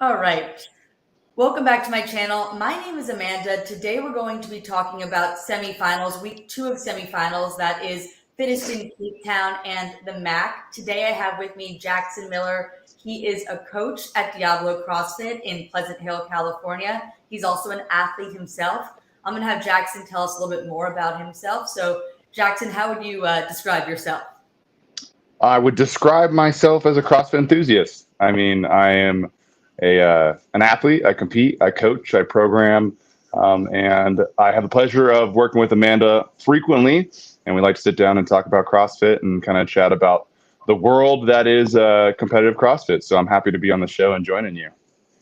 All right. Welcome back to my channel. My name is Amanda. Today we're going to be talking about semifinals, week 2 of semifinals. That is Fittest in Cape Town and the MACC. Today I have with me Jackson Miller. He is a coach at Diablo CrossFit in Pleasant Hill, California. He's also an athlete himself. I'm going to have Jackson tell us a little bit more about himself. So, Jackson, how would you describe yourself? I would describe myself as a CrossFit enthusiast. I mean, I am an athlete. I compete, I coach, I program, and I have the pleasure of working with Amanda frequently. And we like to sit down and talk about CrossFit and kind of chat about the world that is competitive CrossFit. So I'm happy to be on the show and joining you.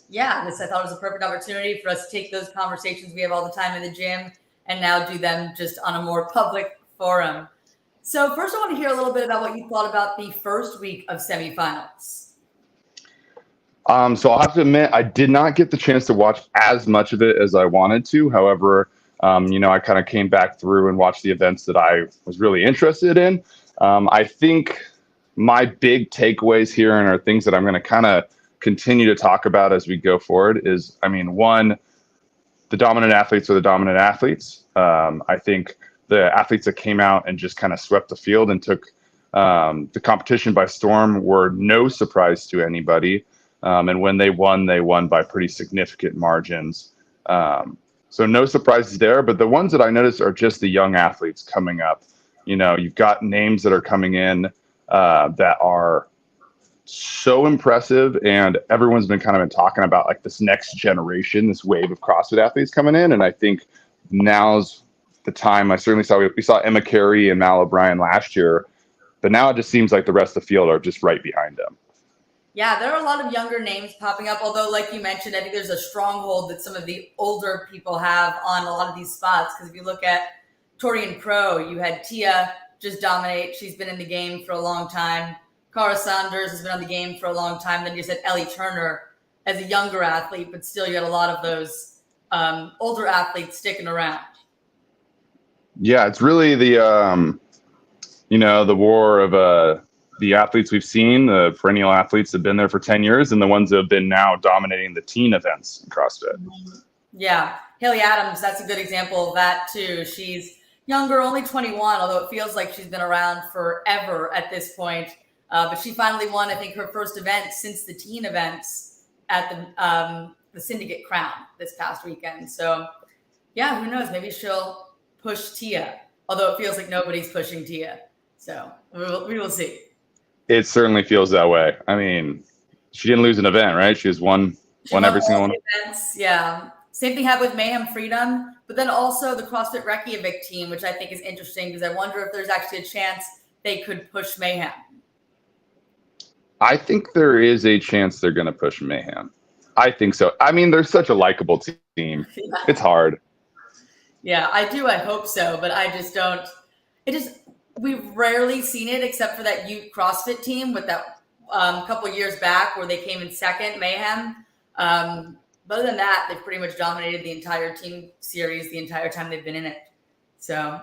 Yeah, I thought it was a perfect opportunity for us to take those conversations we have all the time in the gym and now do them just on a more public forum. So first, I want to hear a little bit about what you thought about the first week of semifinals. So I'll have to admit, I did not get the chance to watch as much of it as I wanted to. However, I kind of came back through and watched the events that I was really interested in. I think my big takeaways here and are things that I'm going to kind of continue to talk about as we go forward is, one, the dominant athletes are the dominant athletes. I think the athletes that came out and just kind of swept the field and took the competition by storm were no surprise to anybody. And when they won by pretty significant margins. So no surprises there. But the ones that I noticed are just the young athletes coming up. You've got names that are coming in that are so impressive, and everyone's been talking about like this next generation, this wave of CrossFit athletes coming in. And I think now's the time. I certainly we saw Emma Carey and Mal O'Brien last year, but now it just seems like the rest of the field are just right behind them. Yeah, there are a lot of younger names popping up, although like you mentioned, I think there's a stronghold that some of the older people have on a lot of these spots. Because if you look at Torian Pro, you had Tia just dominate. She's been in the game for a long time. Cara Saunders has been on the game for a long time. Then you said Ellie Turner as a younger athlete, but still you had a lot of those older athletes sticking around. Yeah, it's really the war of the athletes we've seen, the perennial athletes that have been there for 10 years, and the ones that have been now dominating the teen events in CrossFit. Yeah, Haley Adams, that's a good example of that too. She's younger, only 21, although it feels like she's been around forever at this point. But she finally won, I think, her first event since the teen events at the Syndicate Crown this past weekend. So, yeah, who knows? Maybe she'll push Tia, although it feels like nobody's pushing Tia. So we will see. It certainly feels that way. I mean, she didn't lose an event, right? She won every single one. Events, yeah. Same thing happened with Mayhem Freedom, but then also the CrossFit Reykjavik team, which I think is interesting because I wonder if there's actually a chance they could push Mayhem. I think there is a chance they're going to push Mayhem. I think so. I mean, they're such a likable team. Yeah. It's hard. Yeah, I do. I hope so, but I just don't. We've rarely seen it except for that youth CrossFit team with that couple years back where they came in second, Mayhem. But other than that, they've pretty much dominated the entire team series the entire time they've been in it. So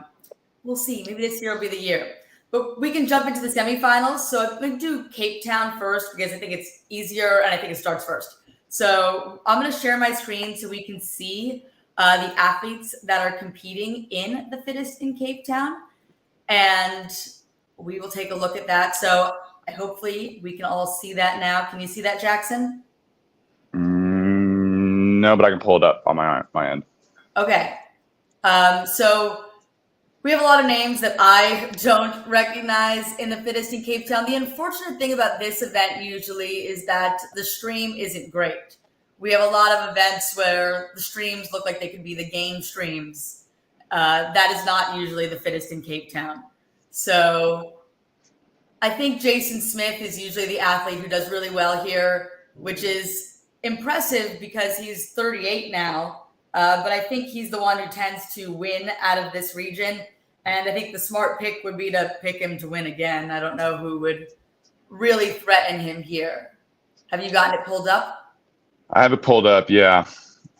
we'll see. Maybe this year will be the year. But we can jump into the semifinals. So I'm going to do Cape Town first because I think it's easier and I think it starts first. So I'm going to share my screen so we can see the athletes that are competing in the Fittest in Cape Town. And we will take a look at that. So hopefully we can all see that now. Can you see that, Jackson? No, but I can pull it up on my end. Okay. So we have a lot of names that I don't recognize in the Fittest in Cape Town. The unfortunate thing about this event usually is that the stream isn't great. We have a lot of events where the streams look like they could be the game streams. That is not usually the Fittest in Cape Town. So I think Jason Smith is usually the athlete who does really well here, which is impressive because he's 38 now. But I think he's the one who tends to win out of this region. And I think the smart pick would be to pick him to win again. I don't know who would really threaten him here. Have you gotten it pulled up? I have it pulled up, yeah.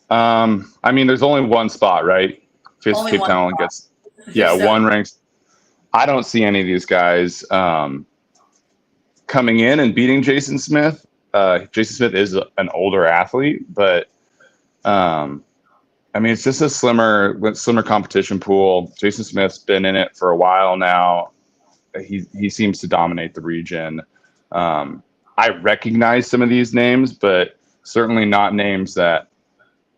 I mean, there's only one spot, right? Fittest Cape Town gets, one ranks. I don't see any of these guys coming in and beating Jason Smith. Jason Smith is an older athlete, but I mean, it's just a slimmer competition pool. Jason Smith's been in it for a while now. He seems to dominate the region. I recognize some of these names, but certainly not names that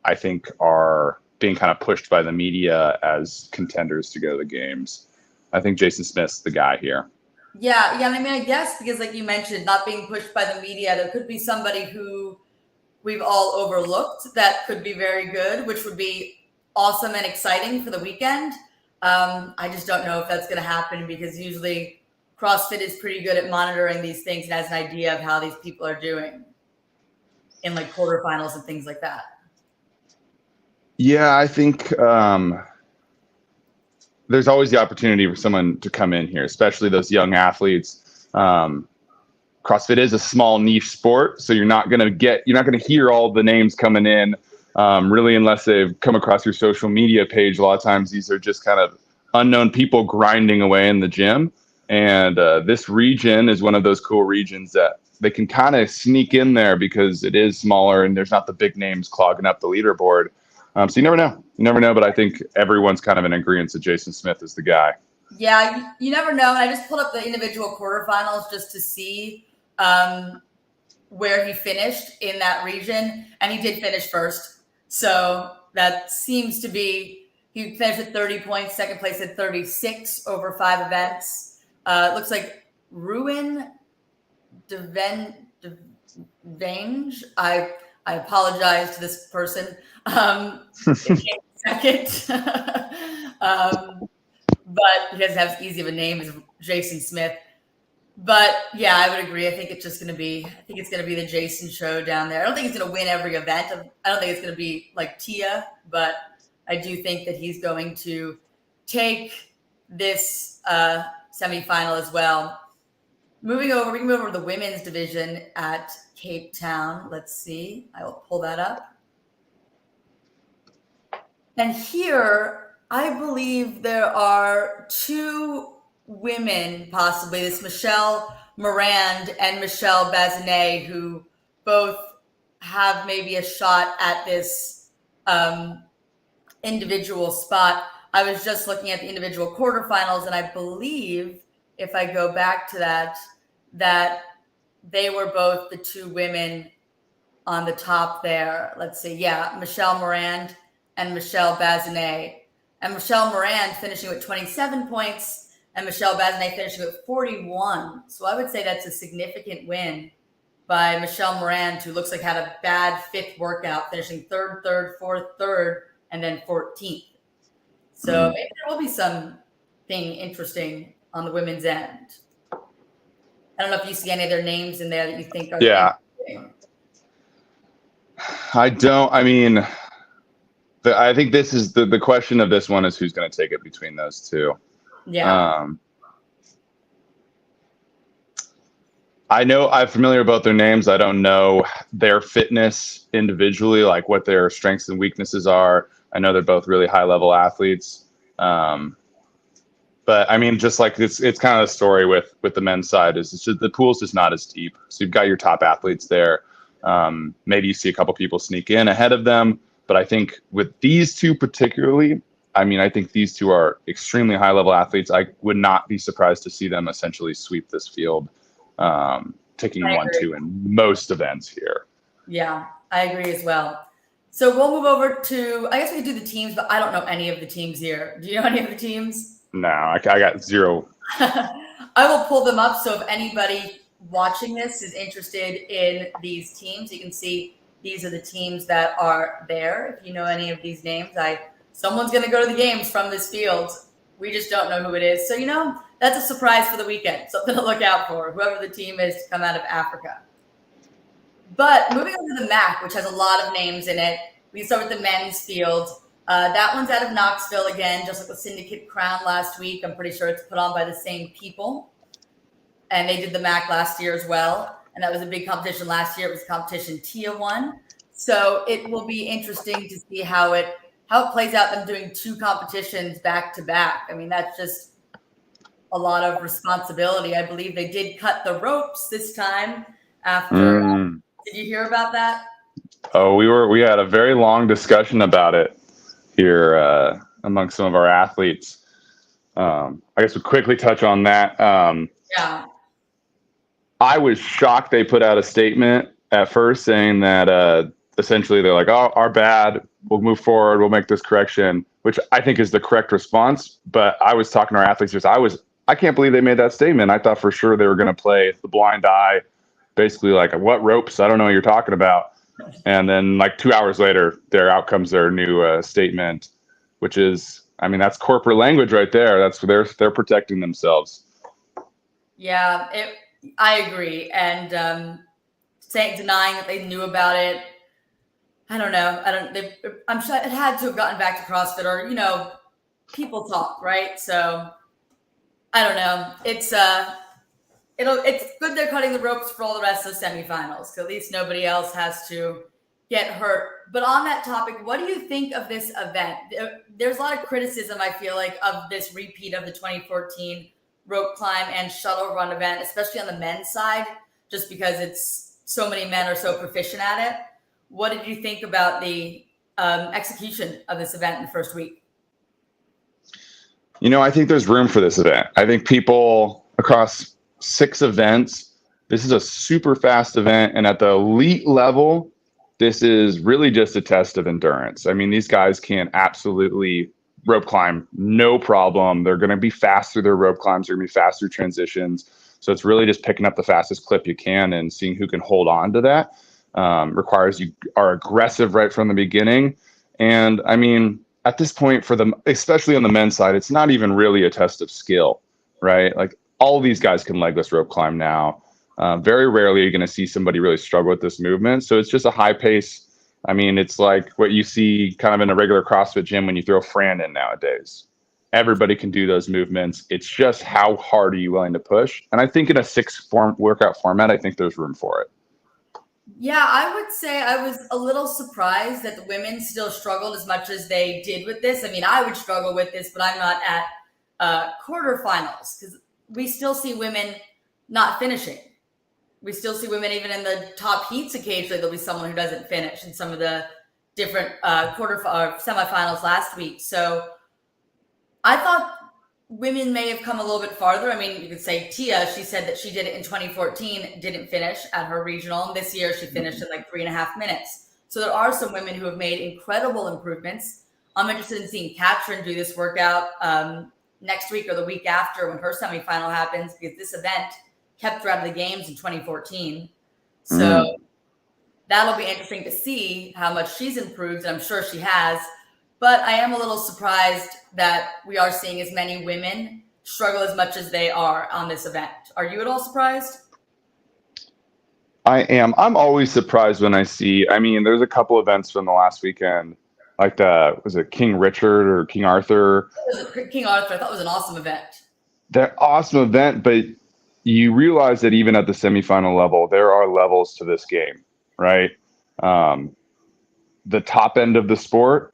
I think are being kind of pushed by the media as contenders to go to the games. I think Jason Smith's the guy here. Yeah. I mean, I guess because like you mentioned, not being pushed by the media, there could be somebody who we've all overlooked that could be very good, which would be awesome and exciting for the weekend. I just don't know if that's going to happen because usually CrossFit is pretty good at monitoring these things and has an idea of how these people are doing in like quarterfinals and things like that. Yeah, I think there's always the opportunity for someone to come in here, especially those young athletes. CrossFit is a small niche sport, so you're not going to hear all the names coming in really unless they've come across your social media page. A lot of times these are just kind of unknown people grinding away in the gym. And this region is one of those cool regions that they can kind of sneak in there because it is smaller and there's not the big names clogging up the leaderboard. So you never know, but I think everyone's kind of in agreement that Jason Smith is the guy. Yeah, you never know. I just pulled up the individual quarterfinals just to see where he finished in that region, and he did finish first. So that seems to be, he finished at 30 points, second place at 36 over 5 events. It looks like Ruin Devange. I apologize to this person. Second. But he doesn't have as easy of a name as Jason Smith. But yeah, I would agree. I think it's going to be the Jason show down there. I don't think he's going to win every event. I don't think it's going to be like Tia, but I do think that he's going to take this semifinal as well. We can move over to the women's division at Cape Town. Let's see. I will pull that up. And here, I believe there are 2 women, possibly, this Michelle Morand and Michelle Bazinet, who both have maybe a shot at this individual spot. I was just looking at the individual quarterfinals, and I believe, if I go back to that they were both the 2 women on the top there. Let's see. Yeah, Michelle Morand and Michelle Bazinet. And Michelle Morand finishing with 27 points and Michelle Bazinet finishing with 41. So I would say that's a significant win by Michelle Morand, who looks like had a bad 5th workout, finishing 3rd, 4th, 3rd, and then 14th. So maybe there will be something interesting on the women's end. I don't know if you see any of their names in there that you think are interesting. I don't. I mean, I think this is the question of this one is who's going to take it between those 2. Yeah. I'm familiar with both their names. I don't know their fitness individually, like what their strengths and weaknesses are. I know they're both really high level athletes. But I mean, just like it's kind of the story with the men's side is it's just, the pool's just not as deep. So you've got your top athletes there. Maybe you see a couple people sneak in ahead of them. But I think with these 2 particularly, I mean, I think these 2 are extremely high-level athletes. I would not be surprised to see them essentially sweep this field, taking 1-2 in most events here. Yeah, I agree as well. So we'll move over to, I guess we could do the teams, but I don't know any of the teams here. Do you know any of the teams? No, I got 0. I will pull them up. So if anybody watching this is interested in these teams, you can see these are the teams that are there. If you know any of these names, someone's going to go to the games from this field. We just don't know who it is. So, that's a surprise for the weekend. Something to look out for, whoever the team is to come out of Africa. But moving on to the MACC, which has a lot of names in it, we start with the men's field. That one's out of Knoxville again, just like the Syndicate Crown last week. I'm pretty sure it's put on by the same people. And they did the MACC last year as well. And that was a big competition last year. It was a competition Tia won. So it will be interesting to see how it plays out, them doing 2 competitions back to back. I mean, that's just a lot of responsibility. I believe they did cut the ropes this time after Did you hear about that? Oh, we had a very long discussion about it here among some of our athletes. I guess we'll quickly touch on that. Yeah. I was shocked they put out a statement at first saying that essentially they're like, oh, our bad. We'll move forward. We'll make this correction, which I think is the correct response. But I was talking to our athletes. I can't believe they made that statement. I thought for sure they were going to play the blind eye, basically like, what ropes? I don't know what you're talking about. And then like 2 hours later, out comes their new statement, which is, I mean, that's corporate language right there. That's they're protecting themselves. Yeah, I agree. And denying that they knew about it. I don't know. I'm sure it had to have gotten back to CrossFit, or people talk, right? So I don't know. It's good they're cutting the ropes for all the rest of the semifinals, because at least nobody else has to get hurt. But on that topic, what do you think of this event? There's a lot of criticism, I feel like, of this repeat of the 2014 rope climb and shuttle run event, especially on the men's side, just because it's so many men are so proficient at it. What did you think about the execution of this event in the first week? I think there's room for this event. I think people across 6 events, this is a super fast event. And at the elite level, this is really just a test of endurance. I mean, these guys can absolutely rope climb, no problem. They're going to be fast through their rope climbs. They're going to be fast through transitions. So it's really just picking up the fastest clip you can and seeing who can hold on to that. Requires you are aggressive right from the beginning. And I mean, at this point for them, especially on the men's side, it's not even really a test of skill, right? Like all of these guys can legless rope climb now. Very rarely are you going to see somebody really struggle with this movement. So it's just a high pace. I mean, it's like what you see kind of in a regular CrossFit gym when you throw Fran in nowadays. Everybody can do those movements. It's just how hard are you willing to push? And I think in a 6 workout format, I think there's room for it. Yeah, I would say I was a little surprised that the women still struggled as much as they did with this. I mean, I would struggle with this, but I'm not at quarterfinals, because we still see women not finishing. We still see women even in the top heats. Occasionally, there'll be someone who doesn't finish in some of the different semifinals last week. So I thought women may have come a little bit farther. I mean, you could say Tia, she said that she did it in 2014, didn't finish at her regional. And this year she finished in like 3.5 minutes. So there are some women who have made incredible improvements. I'm interested in seeing Katrin do this workout next week or the week after when her semifinal happens, because this event kept her out of the games in 2014. So that'll be interesting to see how much she's improved. And I'm sure she has. But I am a little surprised that we are seeing as many women struggle as much as they are on this event. Are you at all surprised? I am. I'm always surprised when I see, I mean, there's a couple events from the last weekend, like was it King Richard or King Arthur? King Arthur, I thought it was an awesome event. They're awesome event, but you realize that even at the semifinal level, there are levels to this game, right? The top end of the sport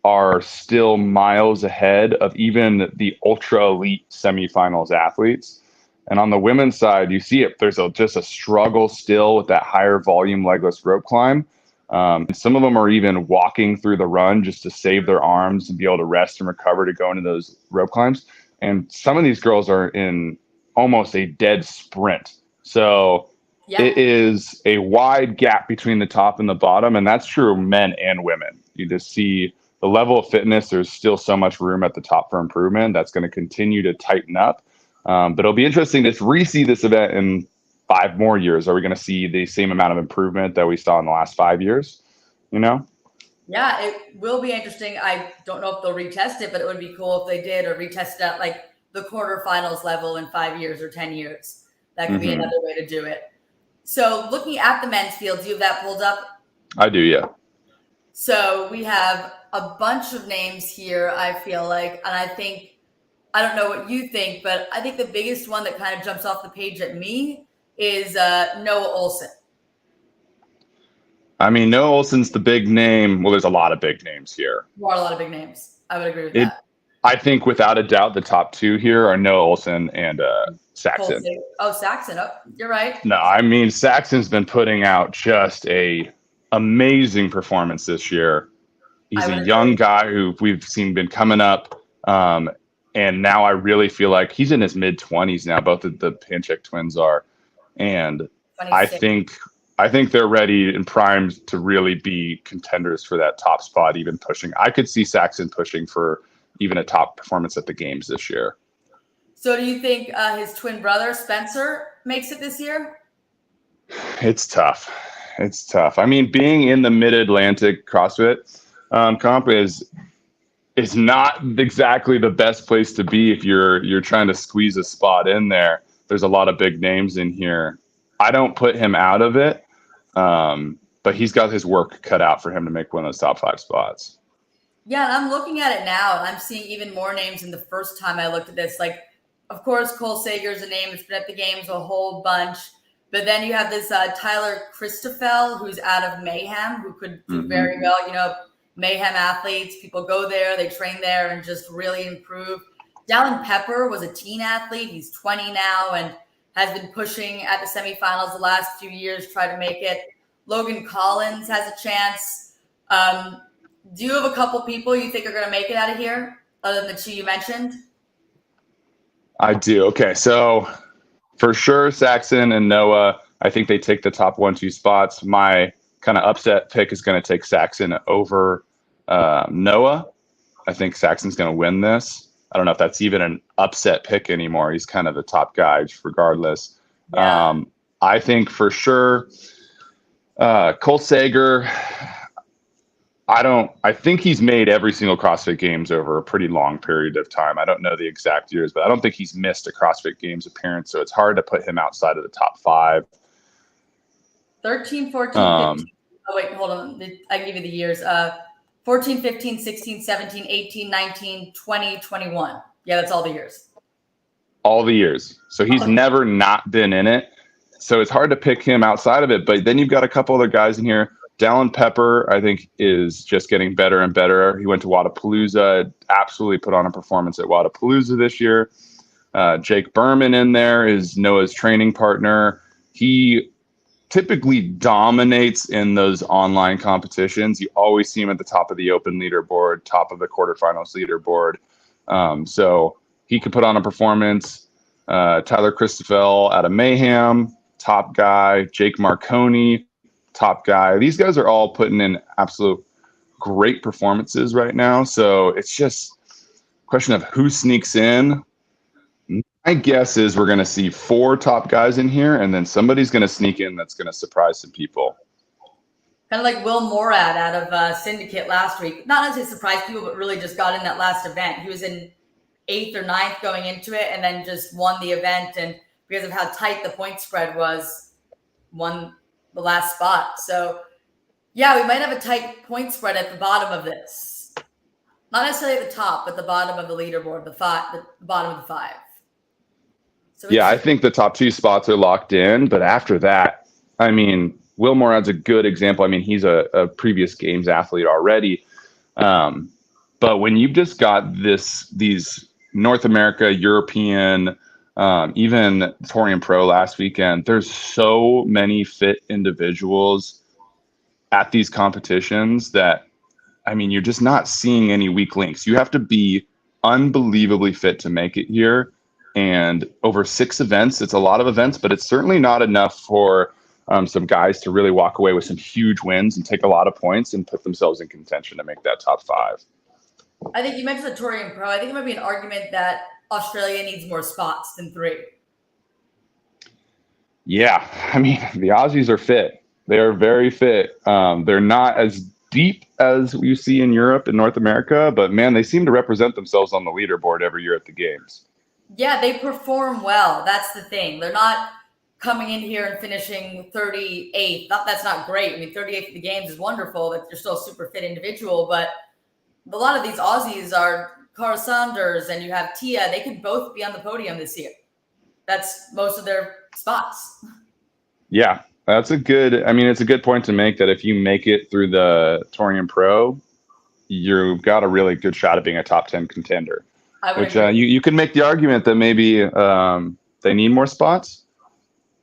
are still miles ahead of even the ultra elite semifinals athletes. And on the women's side, you see it. There's just a struggle still with that higher volume legless rope climb. Some of them are even walking through the run just to save their arms and be able to rest and recover to go into those rope climbs. And some of these girls are in almost a dead sprint. So It is a wide gap between the top and the bottom. And that's true of men and women. You just see the level of fitness. There's still so much room at the top for improvement. That's going to continue to tighten up. But it'll be interesting to re-see this event in 5 more years. Are we going to see the same amount of improvement that we saw in the last 5 years? Yeah, it will be interesting. I don't know if they'll retest it, but it would be cool if they did, or retest it at like the quarterfinals level in 5 years or 10 years. That could be another way to do it. So looking at the men's field, do you have that pulled up? I do, yeah. So we have a bunch of names here, I feel like. And I don't know what you think, but I think the biggest one that kind of jumps off the page at me is Noah Olson. I mean, Noah Olson's the big name. Well, there's a lot of big names here. There are a lot of big names. I would agree with that. I think without a doubt, the top 2 here are Noah Olson and Saxon. Oh, Saxon. Oh, you're right. No, I mean, Saxon's been putting out just a amazing performance this year. He's a young guy who we've seen been coming up. And now I really feel like he's in his mid-20s now. Both of the Panchik twins are. And 26. I think they're ready and primed to really be contenders for that top spot, even pushing. I could see Saxon pushing for even a top performance at the games this year. So do you think his twin brother, Spencer, makes it this year? It's tough. It's tough. I mean, being in the Mid-Atlantic CrossFit comp is not exactly the best place to be if you're trying to squeeze a spot in there. There's a lot of big names in here. I don't put him out of it, but he's got his work cut out for him to make one of those top 5 spots. Yeah, and I'm looking at it now, and I'm seeing even more names than the first time I looked at this. Like, of course, Cole Sager's a name that's been at the games a whole bunch. But then you have this Tyler Christoffel, who's out of Mayhem, who could do very well. You know, Mayhem athletes, people go there, they train there and just really improve. Dallin Pepper was a teen athlete. He's 20 now and has been pushing at the semifinals the last few years, try to make it. Logan Collins has a chance. Do you have a couple people you think are going to make it out of here, other than the 2 you mentioned? I do. Okay, so for sure, Saxon and Noah, I think they take the top 1-2 spots. My kind of upset pick is going to take Saxon over Noah. I think Saxon's going to win this. I don't know if that's even an upset pick anymore. He's kind of the top guy regardless. Yeah. I think for sure Cole Sager, I think he's made every single CrossFit Games over a pretty long period of time. I don't know the exact years, but I don't think he's missed a CrossFit Games appearance. So it's hard to put him outside of the top 5. 13, 14, 15. Oh, wait, hold on. I give you the years. 14, 15, 16, 17, 18, 19, 20, 21. Yeah, that's all the years. All the years. So he's never not been in it. So it's hard to pick him outside of it. But then you've got a couple other guys in here. Dallin Pepper, I think, is just getting better and better. He went to Wadapalooza, absolutely put on a performance at Wadapalooza this year. Jake Berman in there is Noah's training partner. He typically dominates in those online competitions. You always see him at the top of the open leaderboard, top of the quarterfinals leaderboard. So he could put on a performance. Tyler Christoffel out of Mayhem, top guy. Jake Marconi, top guy. These guys are all putting in absolute great performances right now. So it's just a question of who sneaks in. My guess is we're going to see 4 top guys in here, and then somebody's going to sneak in that's going to surprise some people. Kind of like Will Morad out of Syndicate last week. Not necessarily surprise people, but really just got in that last event. He was in 8th or 9th going into it and then just won the event. And because of how tight the point spread was, won the last spot. So, yeah, we might have a tight point spread at the bottom of this. Not necessarily at the top, but the bottom of the leaderboard, the bottom of the 5. So yeah, I think the top 2 spots are locked in. But after that, I mean, Will Morad's a good example. I mean, he's a previous games athlete already. But when you've just got these North America, European, even Torian Pro last weekend, there's so many fit individuals at these competitions that, I mean, you're just not seeing any weak links. You have to be unbelievably fit to make it here. And over 6 events, it's a lot of events, but it's certainly not enough for some guys to really walk away with some huge wins and take a lot of points and put themselves in contention to make that top 5. I think you mentioned the Torian Pro. I think it might be an argument that Australia needs more spots than 3. Yeah, I mean, the Aussies are fit. They are very fit. They're not as deep as you see in Europe and North America, but man, they seem to represent themselves on the leaderboard every year at the games. Yeah, they perform well. That's the thing. They're not coming in here and finishing 38th. That's not great. I mean, 38th at the games is wonderful that you're still a super fit individual, but a lot of these Aussies are Cara Saunders and you have Tia. They could both be on the podium this year. That's most of their spots. Yeah, it's a good point to make that if you make it through the Torian Pro, you've got a really good shot at being a top 10 contender. Which you can make the argument that maybe they need more spots.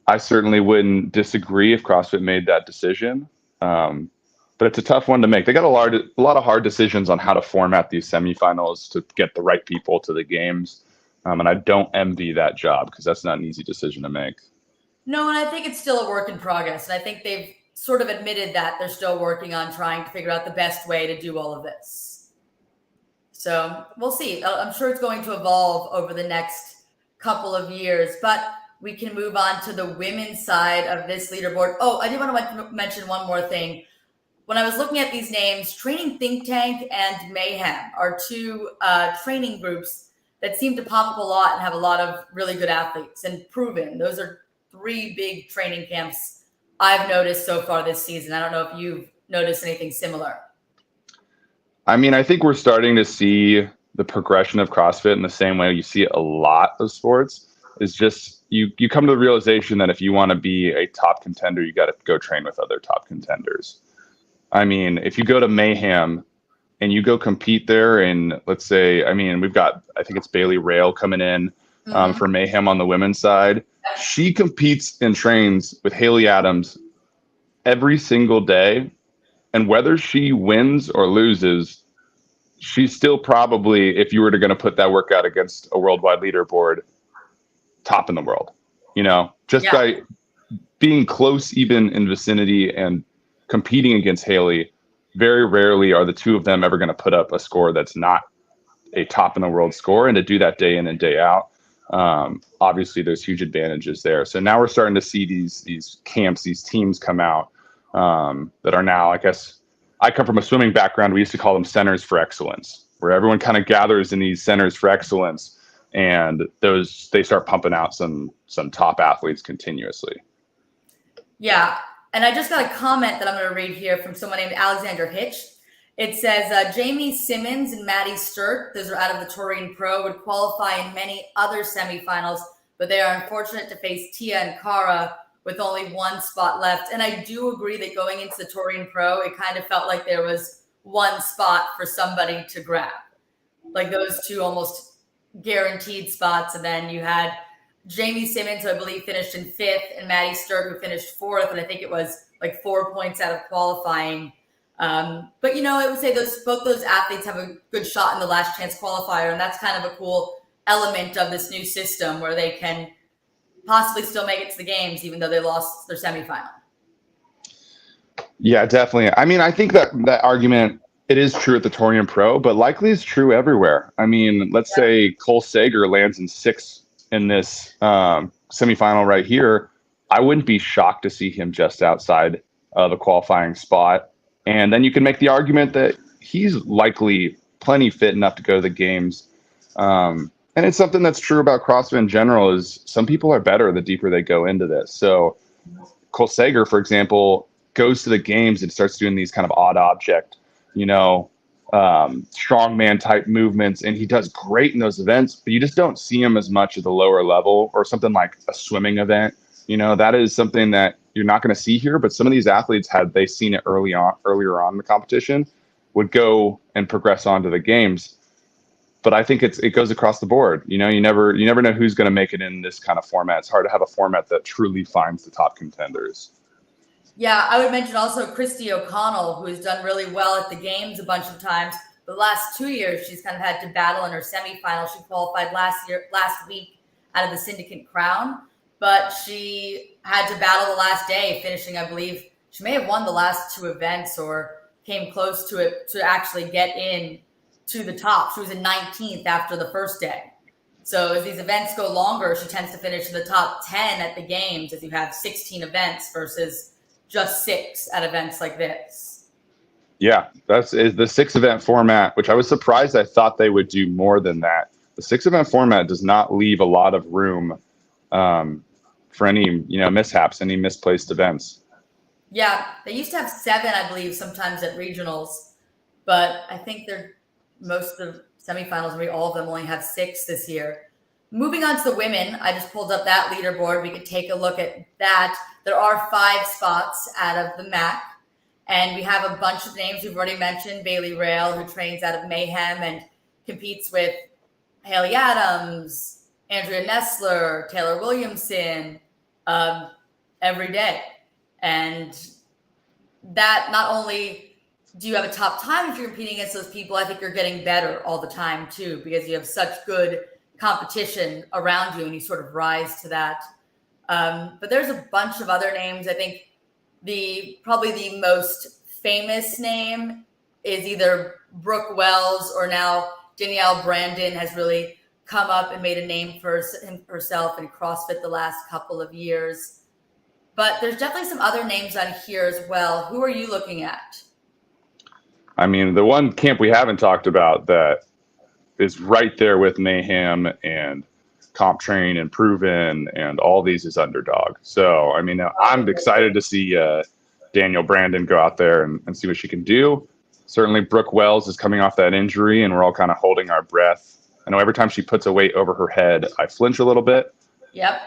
I certainly wouldn't disagree if CrossFit made that decision. But it's a tough one to make. They got a lot of hard decisions on how to format these semifinals to get the right people to the games. And I don't envy that job because that's not an easy decision to make. No, and I think it's still a work in progress. And I think they've sort of admitted that they're still working on trying to figure out the best way to do all of this. So we'll see. I'm sure it's going to evolve over the next couple of years, but we can move on to the women's side of this leaderboard. Oh, I do want to mention one more thing. When I was looking at these names, Training Think Tank and Mayhem are two training groups that seem to pop up a lot and have a lot of really good athletes and proven. Those are three big training camps I've noticed so far this season. I don't know if you've noticed anything similar. I mean, I think we're starting to see the progression of CrossFit in the same way you see a lot of sports. Is just you come to the realization that if you want to be a top contender, you got to go train with other top contenders. I mean, if you go to Mayhem and you go compete there, and let's say, I mean, we've got, I think it's Bailey Rail coming in for Mayhem on the women's side. She competes and trains with Haley Adams every single day. And whether she wins or loses, she's still probably, if you were going to put that workout against a worldwide leaderboard, top in the world, just by being close, even in vicinity and competing against Haley. Very rarely are the two of them ever going to put up a score that's not a top in the world score, and to do that day in and day out. Obviously there's huge advantages there. So now we're starting to see these camps, these teams come out that are now, I guess, I come from a swimming background. We used to call them centers for excellence, where everyone kind of gathers in these centers for excellence, and they start pumping out some top athletes continuously. Yeah. And I just got a comment that I'm going to read here from someone named Alexander Hitch. It says, Jamie Simmons and Maddie Sturt, those are out of the Taurine Pro, would qualify in many other semifinals, but they are unfortunate to face Tia and Cara with only one spot left. And I do agree that going into the Taurine Pro, it kind of felt like there was one spot for somebody to grab. Like those two almost guaranteed spots. And then you had Jamie Simmons, who I believe finished in 5th, and Maddie Sturt, who finished 4th. And I think it was like 4 points out of qualifying. But, I would say both those athletes have a good shot in the last chance qualifier. And that's kind of a cool element of this new system where they can possibly still make it to the games, even though they lost their semifinal. Yeah, definitely. I mean, I think that argument, it is true at the Taurine Pro, but likely is true everywhere. I mean, let's say Cole Sager lands in 6th in this semifinal right here. I wouldn't be shocked to see him just outside the qualifying spot. And then you can make the argument that he's likely plenty fit enough to go to the games. And it's something that's true about CrossFit in general is some people are better the deeper they go into this. So Cole Sager, for example, goes to the games and starts doing these kind of odd object, strongman type movements. And he does great in those events, but you just don't see him as much at the lower level or something like a swimming event. That is something that you're not going to see here, but some of these athletes, had they seen it earlier on in the competition, would go and progress on to the games. But I think it goes across the board. You never know who's going to make it in this kind of format. It's hard to have a format that truly finds the top contenders. Yeah, I would mention also Christy O'Connell, who has done really well at the games a bunch of times. The last 2 years, she's kind of had to battle in her semifinal. She qualified last week out of the Syndicate Crown, but she had to battle the last day, finishing, I believe, she may have won the last 2 events or came close to it to actually get in to the top. She was in 19th after the first day. So as these events go longer, she tends to finish in the top 10 at the games as you have 16 events versus just 6 at events like this. Yeah, that's the 6-event format, which I was surprised. I thought they would do more than that. The 6-event format does not leave a lot of room for any mishaps, any misplaced events. Yeah, they used to have 7, I believe, sometimes at regionals, but I think most of the semifinals, maybe all of them, only have 6 this year. Moving on to the women, I just pulled up that leaderboard. We could take a look at that. There are 5 spots out of the MACC, and we have a bunch of names we've already mentioned. Bailey Rail, who trains out of Mayhem and competes with Haley Adams, Andrea Nessler, Taylor Williamson, every day. And that not only do you have a top time if you're competing against those people, I think you're getting better all the time too, because you have such good competition around you and you sort of rise to that. But there's a bunch of other names. I think probably the most famous name is either Brooke Wells or now Danielle Brandon has really come up and made a name for herself in CrossFit the last couple of years. But there's definitely some other names on here as well. Who are you looking at? I mean, the one camp we haven't talked about that is right there with Mayhem and Comp Train and Proven and all these is Underdog. So, I mean, I'm excited to see Danielle Brandon go out there and see what she can do. Certainly, Brooke Wells is coming off that injury, and we're all kind of holding our breath. I know every time she puts a weight over her head, I flinch a little bit. Yep.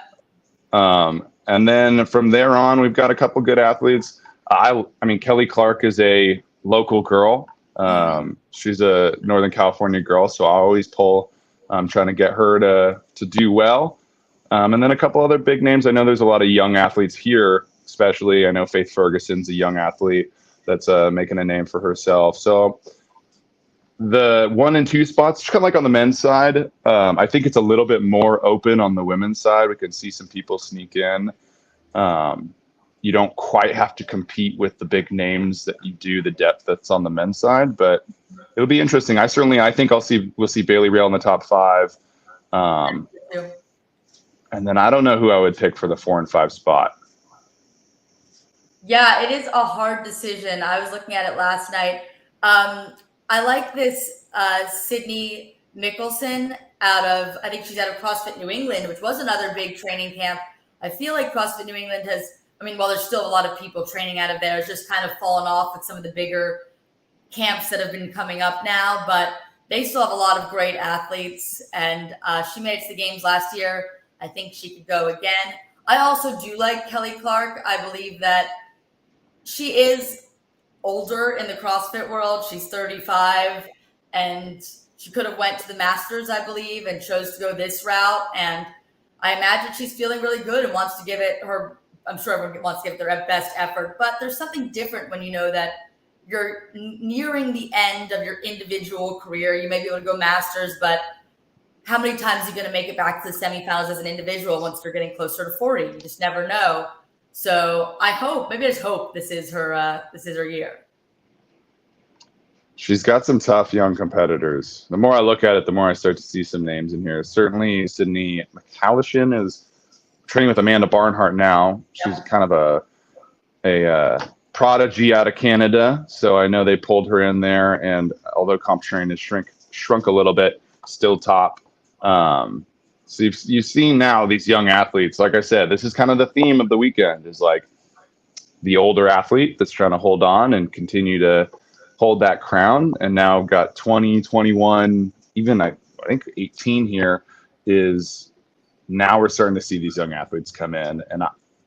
And then from there on, we've got a couple good athletes. I mean, Kelly Clark is a local girl. She's a Northern California girl, so I always pull, trying to get her to do well. And then a couple other big names. I know there's a lot of young athletes here, especially. I know Faith Ferguson's a young athlete that's making a name for herself. So the 1 and 2 spots, kind of like on the men's side, I think it's a little bit more open on the women's side. We can see some people sneak in. You don't quite have to compete with the big names that you do the depth that's on the men's side, but it'll be interesting. I think we'll see Bailey Rail in the top 5. And then I don't know who I would pick for the 4 and 5 spot. Yeah, it is a hard decision. I was looking at it last night. I like this Sydney Nicholson I think she's out of CrossFit New England, which was another big training camp. I feel like CrossFit New England while there's still a lot of people training out of there, it's just kind of fallen off with some of the bigger camps that have been coming up now, but they still have a lot of great athletes, and she made it to the games last year. I think she could go again. I also do like Kelly Clark. I believe that she is older in the CrossFit world. She's 35, and she could have went to the Masters, I believe, and chose to go this route. And I imagine she's feeling really good and wants to give it I'm sure everyone wants to give it their best effort, but there's something different when you know that you're nearing the end of your individual career. You may be able to go Masters, but how many times are you going to make it back to the semifinals as an individual once you're getting closer to 40? You just never know. So I just hope this is her year. She's got some tough young competitors. The more I look at it, the more I start to see some names in here. Certainly, Sydney McCallishan is training with Amanda Barnhart now. She's kind of a prodigy out of Canada, so I know they pulled her in there. And although Comp Train has shrunk a little bit, still top. So you've seen now these young athletes. Like I said, this is kind of the theme of the weekend, is like the older athlete that's trying to hold on and continue to hold that crown. And now I've got 20, 21, even I think 18 here is now we're starting to see these young athletes come in. And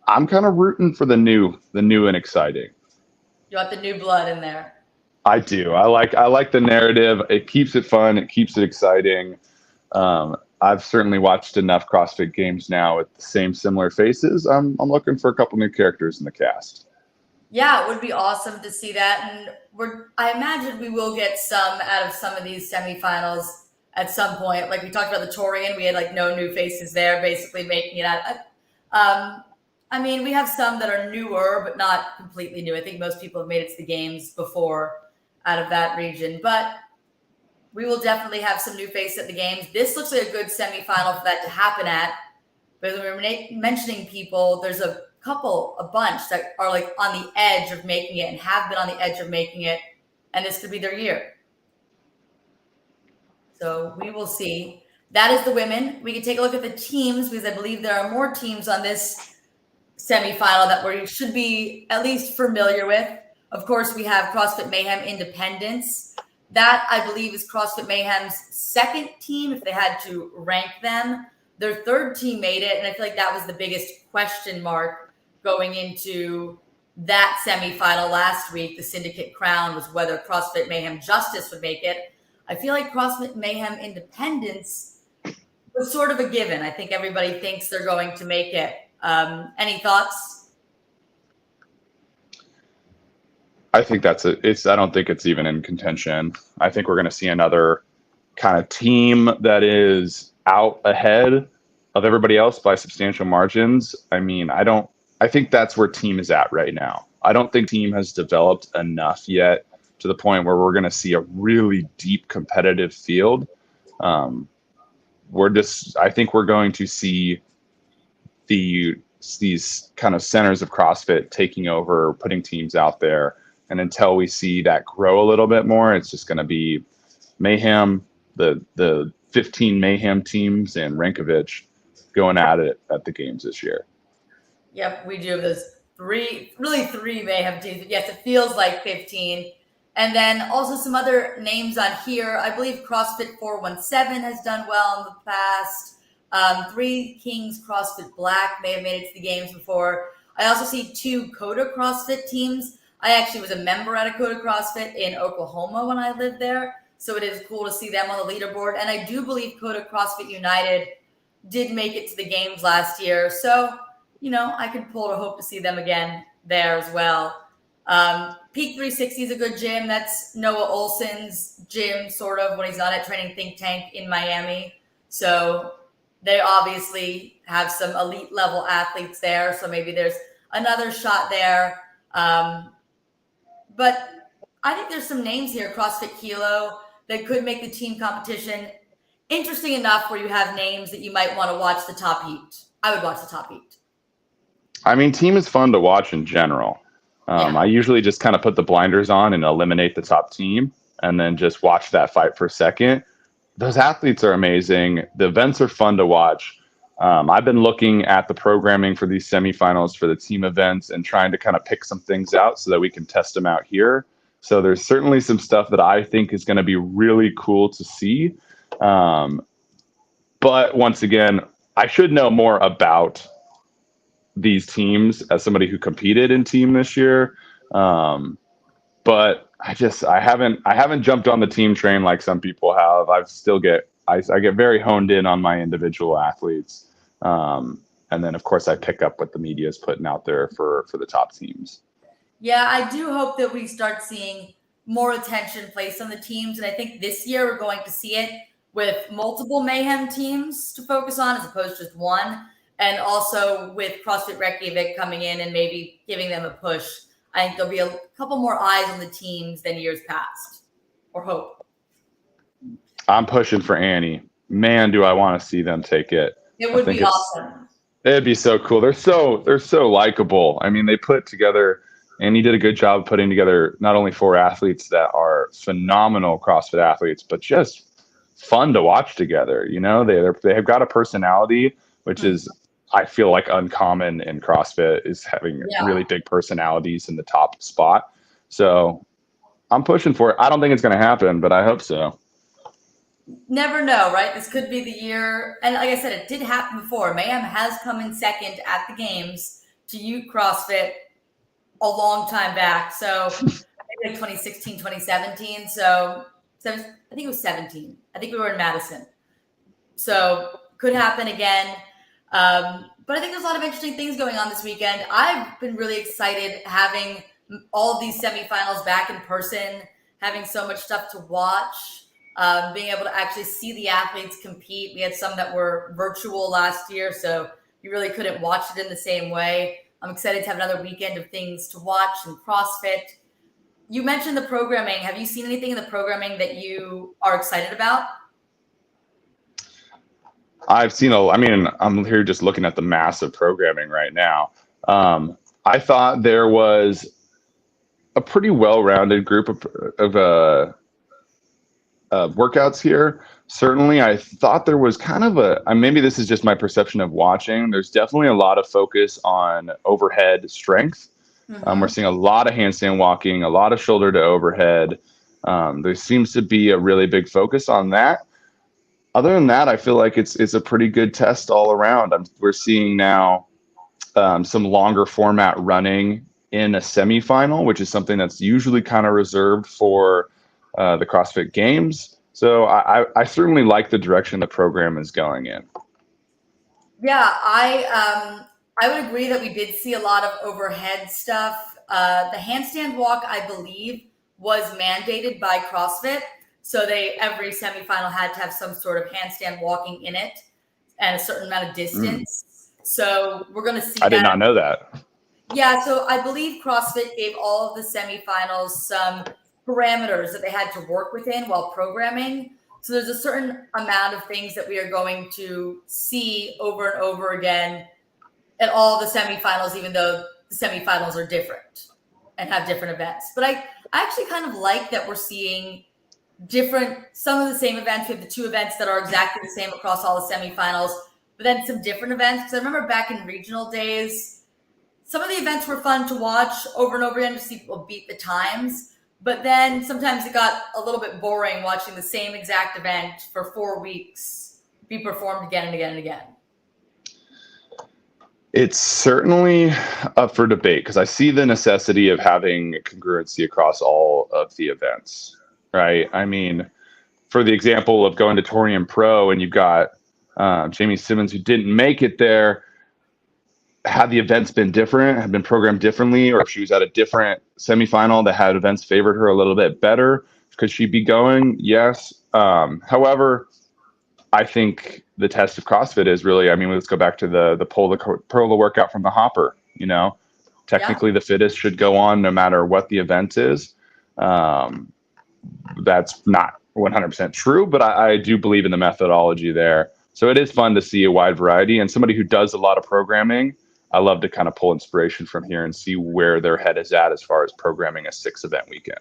I'm kind of rooting for the new and exciting. You want the new blood in there. I do. I like the narrative. It keeps it fun. It keeps it exciting. I've certainly watched enough CrossFit games now with the same similar faces. I'm looking for a couple new characters in the cast. Yeah, it would be awesome to see that. And I imagine we will get some out of some of these semifinals at some point. Like we talked about the Torian, we had like no new faces there, basically making it out. We have some that are newer, but not completely new. I think most people have made it to the games before out of that region, but we will definitely have some new faces at the games. This looks like a good semifinal for that to happen at. But when we're mentioning people, there's a bunch that are like on the edge of making it and have been on the edge of making it, and this could be their year. So we will see. That is the women. We can take a look at the teams because I believe there are more teams on this semifinal that we should be at least familiar with. Of course, we have CrossFit Mayhem Independence. That, I believe, is CrossFit Mayhem's second team, if they had to rank them. Their third team made it, and I feel like that was the biggest question mark going into that semifinal last week. The Syndicate Crown was whether CrossFit Mayhem Justice would make it. I feel like CrossFit Mayhem Independence was sort of a given. I think everybody thinks they're going to make it. Any thoughts? I think I don't think it's even in contention. I think we're going to see another kind of team that is out ahead of everybody else by substantial margins. I mean, I think that's where team is at right now. I don't think team has developed enough yet to the point where we're going to see a really deep competitive field. I think we're going to see these kind of centers of CrossFit taking over, putting teams out there. And until we see that grow a little bit more, it's just going to be mayhem, the 15 mayhem teams and Rankovich going at it at the games this year. Yep, we do have those three mayhem teams. Yes, it feels like 15. And then also some other names on here. I believe CrossFit 417 has done well in the past. Three Kings CrossFit Black may have made it to the games before. I also see two Coda CrossFit teams. I actually was a member at a Coda CrossFit in Oklahoma when I lived there. So it is cool to see them on the leaderboard. And I do believe Coda CrossFit United did make it to the games last year. So, I could pull to hope to see them again there as well. Peak 360 is a good gym. That's Noah Olson's gym, sort of, when he's not at Training Think Tank in Miami. So they obviously have some elite level athletes there. So maybe there's another shot there. But I think there's some names here, CrossFit Kilo, that could make the team competition interesting enough where you have names that you might want to watch the top heat. I would watch the top heat. I mean, team is fun to watch in general. I usually just kind of put the blinders on and eliminate the top team and then just watch that fight for a second. Those athletes are amazing. The events are fun to watch. I've been looking at the programming for these semifinals for the team events and trying to kind of pick some things out so that we can test them out here. So there's certainly some stuff that I think is going to be really cool to see. But once again, I should know more about these teams as somebody who competed in team this year. But I haven't jumped on the team train like some people have. I get very honed in on my individual athletes. And then of course I pick up what the media is putting out there for the top teams. Yeah, I do hope that we start seeing more attention placed on the teams. And I think this year we're going to see it with multiple mayhem teams to focus on as opposed to just one. And also with CrossFit Reykjavik coming in and maybe giving them a push. I think there'll be a couple more eyes on the teams than years past, or hope. I'm pushing for Annie. Man, do I want to see them take it. It would be awesome. It'd be so cool. They're so likable. I mean, they put together, and he did a good job of putting together not only 4 athletes that are phenomenal CrossFit athletes, but just fun to watch together. They have got a personality, which is, I feel like, uncommon in CrossFit, is having really big personalities in the top spot. So I'm pushing for it. I don't think it's going to happen, but I hope so. Never know, right? This could be the year. And like I said, it did happen before. Mayhem has come in second at the games to Ute CrossFit a long time back. So maybe like 2016, 2017. So I think it was 17. I think we were in Madison. So could happen again. But I think there's a lot of interesting things going on this weekend. I've been really excited having all of these semifinals back in person, having so much stuff to watch, being able to actually see the athletes compete. We had some that were virtual last year, so you really couldn't watch it in the same way. I'm excited to have another weekend of things to watch and CrossFit. You mentioned the programming. Have you seen anything in the programming that you are excited about? I've seen I'm here just looking at the massive programming right now. I thought there was a pretty well-rounded group of workouts here. Certainly, I thought there was kind of maybe this is just my perception of watching. There's definitely a lot of focus on overhead strength. We're seeing a lot of handstand walking, a lot of shoulder to overhead. There seems to be a really big focus on that. Other than that, I feel like it's a pretty good test all around. We're seeing now some longer format running in a semifinal, which is something that's usually kind of reserved for the CrossFit Games. So I certainly like the direction the program is going in. Yeah, I would agree that we did see a lot of overhead stuff. The handstand walk, I believe, was mandated by CrossFit, so they every semifinal had to have some sort of handstand walking in it and a certain amount of distance. So we're going to see I did that. not know that. Yeah, so I believe CrossFit gave all of the semifinals some parameters that they had to work within while programming. So there's a certain amount of things that we are going to see over and over again at all the semifinals, even though the semifinals are different and have different events. But I actually kind of like that we're seeing some of the same events. We have the two events that are exactly the same across all the semifinals, but then some different events. Because I remember back in regional days, some of the events were fun to watch over and over again to see people beat the times. But then sometimes it got a little bit boring watching the same exact event for 4 weeks be performed again and again and again. It's certainly up for debate because I see the necessity of having congruency across all of the events, right? I mean, for the example of going to Torium Pro and you've got Jamie Simmons who didn't make it there, had the events been different, had been programmed differently, or if she was at a different semifinal that had events favored her a little bit better, could she be going? Yes. However, I think the test of CrossFit is really, I mean, let's go back to the pull the workout from the hopper, technically the fittest should go on no matter what the event is. That's not 100% true, but I do believe in the methodology there. So it is fun to see a wide variety, and somebody who does a lot of programming, I love to kind of pull inspiration from here and see where their head is at as far as programming a 6-event weekend.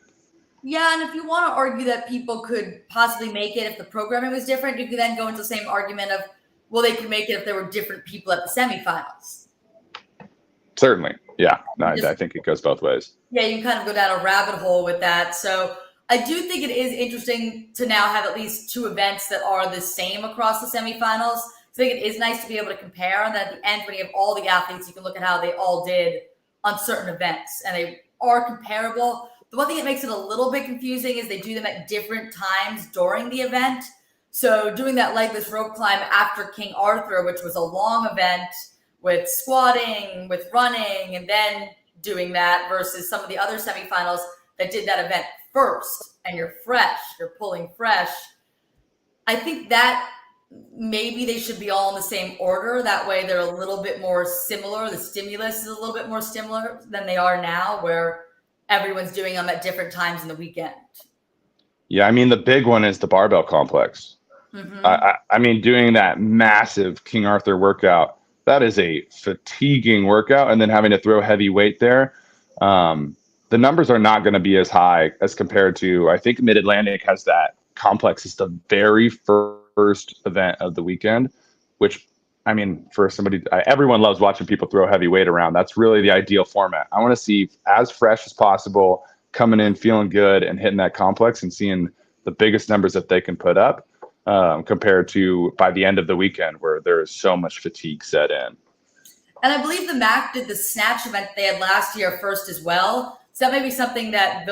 Yeah, and if you want to argue that people could possibly make it if the programming was different, you could then go into the same argument of, well, they could make it if there were different people at the semifinals. Certainly. Yeah. No, I think it goes both ways. Yeah, you can kind of go down a rabbit hole with that. So I do think it is interesting to now have at least 2 events that are the same across the semifinals. So I think it is nice to be able to compare. And then at the end, when you have all the athletes, you can look at how they all did on certain events. And they are comparable. The one thing that makes it a little bit confusing is they do them at different times during the event. So doing that legless rope climb after King Arthur, which was a long event with squatting, with running, and then doing that versus some of the other semifinals that did that event first, and you're fresh, you're pulling fresh. I think that maybe they should be all in the same order. That way they're a little bit more similar. The stimulus is a little bit more similar than they are now, where everyone's doing them at different times in the weekend. Yeah, I mean, the big one is the Barbell Complex. Mm-hmm. I mean, doing that massive King Arthur workout, that is a fatiguing workout, and then having to throw heavy weight there. The numbers are not going to be as high as compared to, I think Mid-Atlantic has that complex. It's the very first event of the weekend, which, I mean, for somebody, everyone loves watching people throw heavy weight around. That's really the ideal format. I want to see as fresh as possible, coming in, feeling good, and hitting that complex and seeing the biggest numbers that they can put up compared to by the end of the weekend where there is so much fatigue set in. And I believe the MACC did the snatch event they had last year first as well. So that may be something that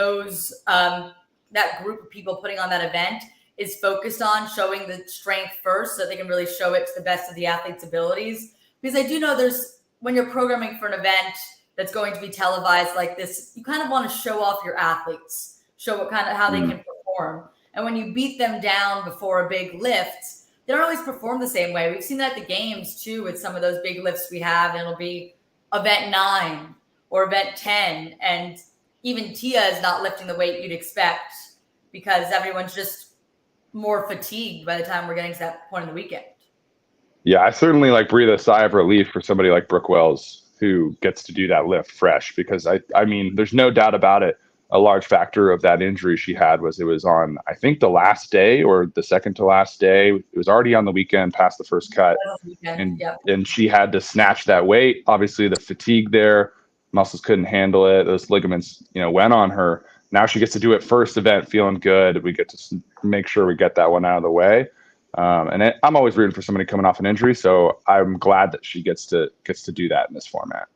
that group of people putting on that event is focused on, showing the strength first so that they can really show it to the best of the athlete's abilities. Because I do know when you're programming for an event that's going to be televised like this, you kind of want to show off your athletes, show how they can perform. And when you beat them down before a big lift, they don't always perform the same way. We've seen that at the games too with some of those big lifts we have, and it'll be event 9 or event 10. And even Tia is not lifting the weight you'd expect because everyone's just more fatigued by the time we're getting to that point in the weekend. Yeah, I certainly breathe a sigh of relief for somebody like Brooke Wells who gets to do that lift fresh, because I mean, there's no doubt about it. A large factor of that injury she had was it was on, I think, the last day or the second to last day. It was already on the weekend past the first cut. And she had to snatch that weight. Obviously, the fatigue there, muscles couldn't handle it. Those ligaments, went on her. Now she gets to do it first event feeling good. We get to make sure we get that one out of the way. I'm always rooting for somebody coming off an injury. So I'm glad that she gets to do that in this format.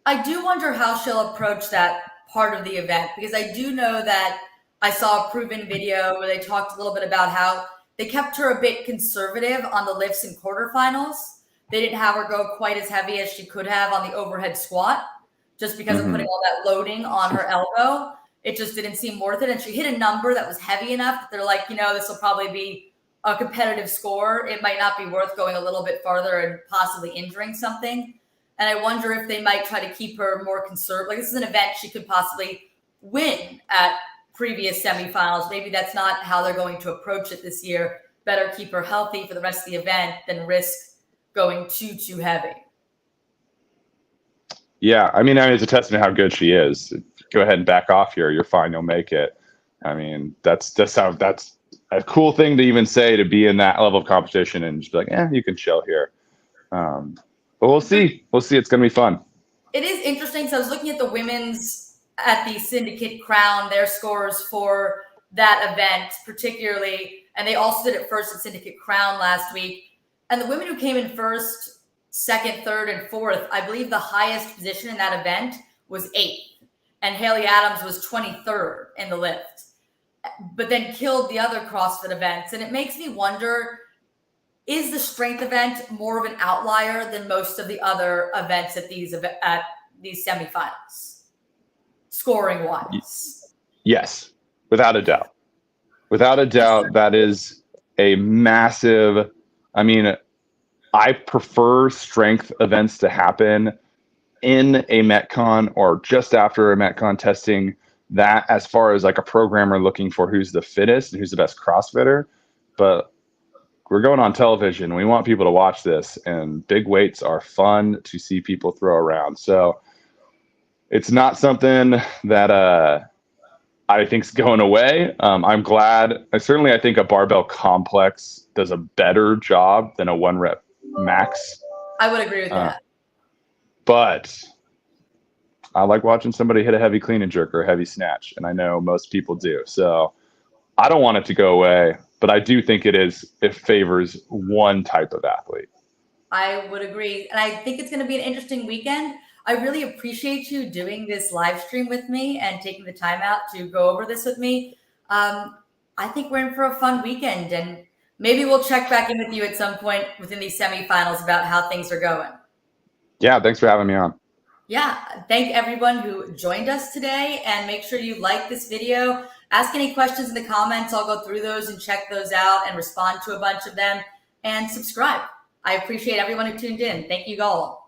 I do wonder how she'll approach that part of the event, because I do know that I saw a proven video where they talked a little bit about how they kept her a bit conservative on the lifts in quarterfinals. they didn't have her go quite as heavy as she could have on the overhead squat, just because of putting all that loading on her elbow. It just didn't seem worth it. And she hit a number that was heavy enough that they're like, this will probably be a competitive score. It might not be worth going a little bit farther and possibly injuring something. And I wonder if they might try to keep her more conservative. Like, this is an event she could possibly win at previous semifinals. Maybe that's not how they're going to approach it this year. Better keep her healthy for the rest of the event than risk going too heavy. Yeah, I mean, it's a testament to how good she is. Go ahead and back off here. You're fine. You'll make it. I mean, that's a cool thing to even say, to be in that level of competition and just be like, you can chill here. But we'll see. We'll see. It's going to be fun. It is interesting. So I was looking at the women's at the Syndicate Crown, their scores for that event particularly, and they also did it first at Syndicate Crown last week. And the women who came in first, second, third, and fourth, I believe the highest position in that event was 8th. And Haley Adams was 23rd in the lift, but then killed the other CrossFit events. And it makes me wonder, is the strength event more of an outlier than most of the other events at these semifinals, scoring wise? Yes, without a doubt. Without a doubt, that is a massive. I mean, I prefer strength events to happen in a Metcon or just after a Metcon testing. That, as far as like a programmer looking for who's the fittest and who's the best CrossFitter, but we're going on television. We want people to watch this, and big weights are fun to see people throw around. So it's not something that I think is going away. I'm glad. I think a Barbell Complex does a better job than a 1-rep max. I would agree with that. But I like watching somebody hit a heavy clean and jerk or a heavy snatch, and I know most people do. So I don't want it to go away, but I do think it favors one type of athlete. I would agree. And I think it's going to be an interesting weekend. I really appreciate you doing this live stream with me and taking the time out to go over this with me. I think we're in for a fun weekend, and maybe we'll check back in with you at some point within these semifinals about how things are going. Yeah, thanks for having me on. Yeah, thank everyone who joined us today, and make sure you like this video. Ask any questions in the comments. I'll go through those and check those out and respond to a bunch of them, and subscribe. I appreciate everyone who tuned in. Thank you all.